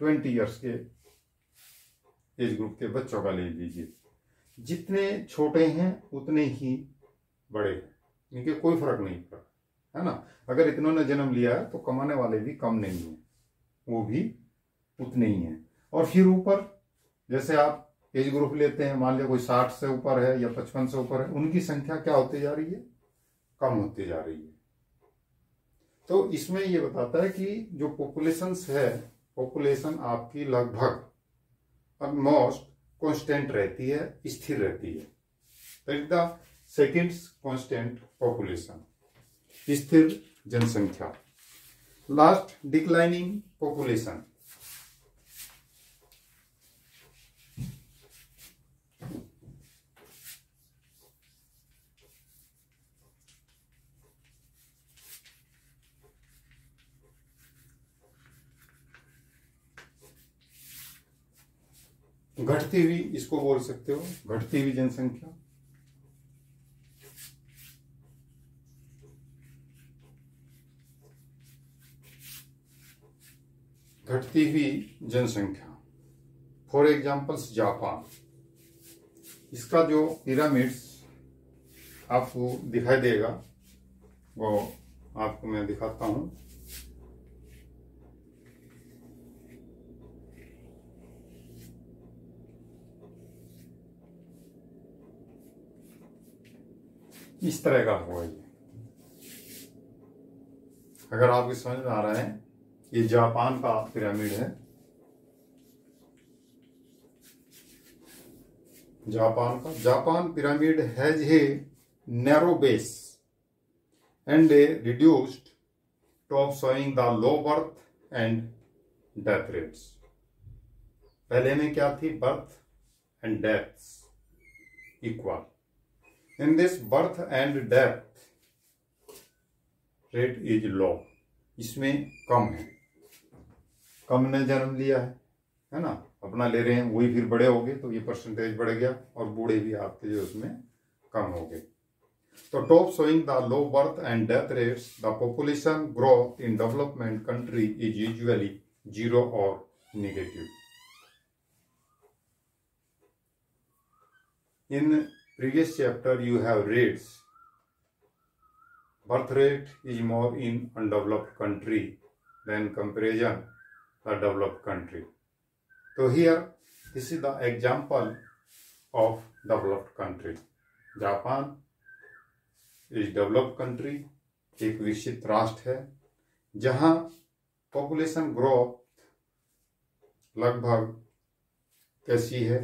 20 years के age group के बच्चों का ले लीजिए, जितने छोटे हैं उतने ही बड़े हैं, इनके कोई फर्क नहीं पड़ा, है ना। अगर इतनों ने जन्म लिया है तो कमाने वाले भी कम नहीं है, वो भी उतने ही हैं। और फिर ऊपर जैसे आप एज ग्रुप लेते हैं, मान लिया कोई 60 से ऊपर है या 55 से ऊपर है, उनकी संख्या क्या होती जा रही है, कम होती जा रही है। तो इसमें ये बताता है कि जो पॉपुलेशंस है, पॉपुलेशन आपकी लगभग ऑलमोस्ट कांस्टेंट रहती है, स्थिर रहती है। That is the second constant population, स्थिर जनसंख्या। Last, declining population. घटती हुई, इसको बोल सकते हो घटती हुई जनसंख्या। घटती हुई जनसंख्या। फॉर एग्जाम्पल्स जापान, इसका जो पिरामिड्स आपको दिखाई देगा वो आपको मैं दिखाता हूं। इस तरह का होगा ये, अगर आपको समझ में आ रहा है, ये जापान का पिरामिड है। Japan pyramid has a narrow base and A reduced top showing the low birth and death rates. पहले में क्या थी, birth and deaths equal. In this birth and death rate is low, इसमें कम है, कम ने जन्म लिया है ना, अपना ले रहे हैं, वही फिर बड़े हो गए तो ये परसेंटेज बढ़ गया, और बूढ़े भी आपके जो उसमें कम हो गए। तो top showing the low birth and death rates, the population growth in development country is usually 0 और negative. In previous chapter you have read birth rate is more in undeveloped country than comparison the developed country. So here this is the example of developed country. Japan is developed country, एक विकसित राष्ट्र है जहां population growth लगभग कैसी है,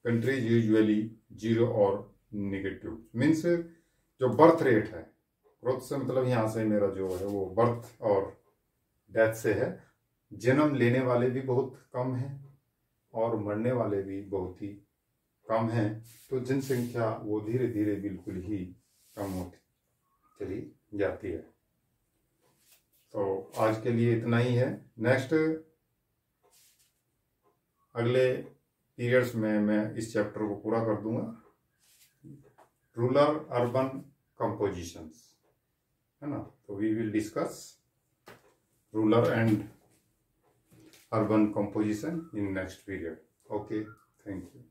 countries usually 0 और negative. Means जो बर्थ रेट है, ग्रोथ से मतलब यहां से मेरा जो है वो बर्थ और डेथ से है, जन्म लेने वाले भी बहुत कम हैं और मरने वाले भी बहुत ही कम हैं। तो जनसंख्या वो धीरे धीरे बिल्कुल ही कम होती चली जाती है। तो आज के लिए इतना ही है। नेक्स्ट अगले पीरियड्स में मैं इस चैप्टर को पूरा कर दूंगा। रूरल अर्बन कंपोजिशंस, है ना, तो we will discuss rural and urban composition in next period. Okay, thank you.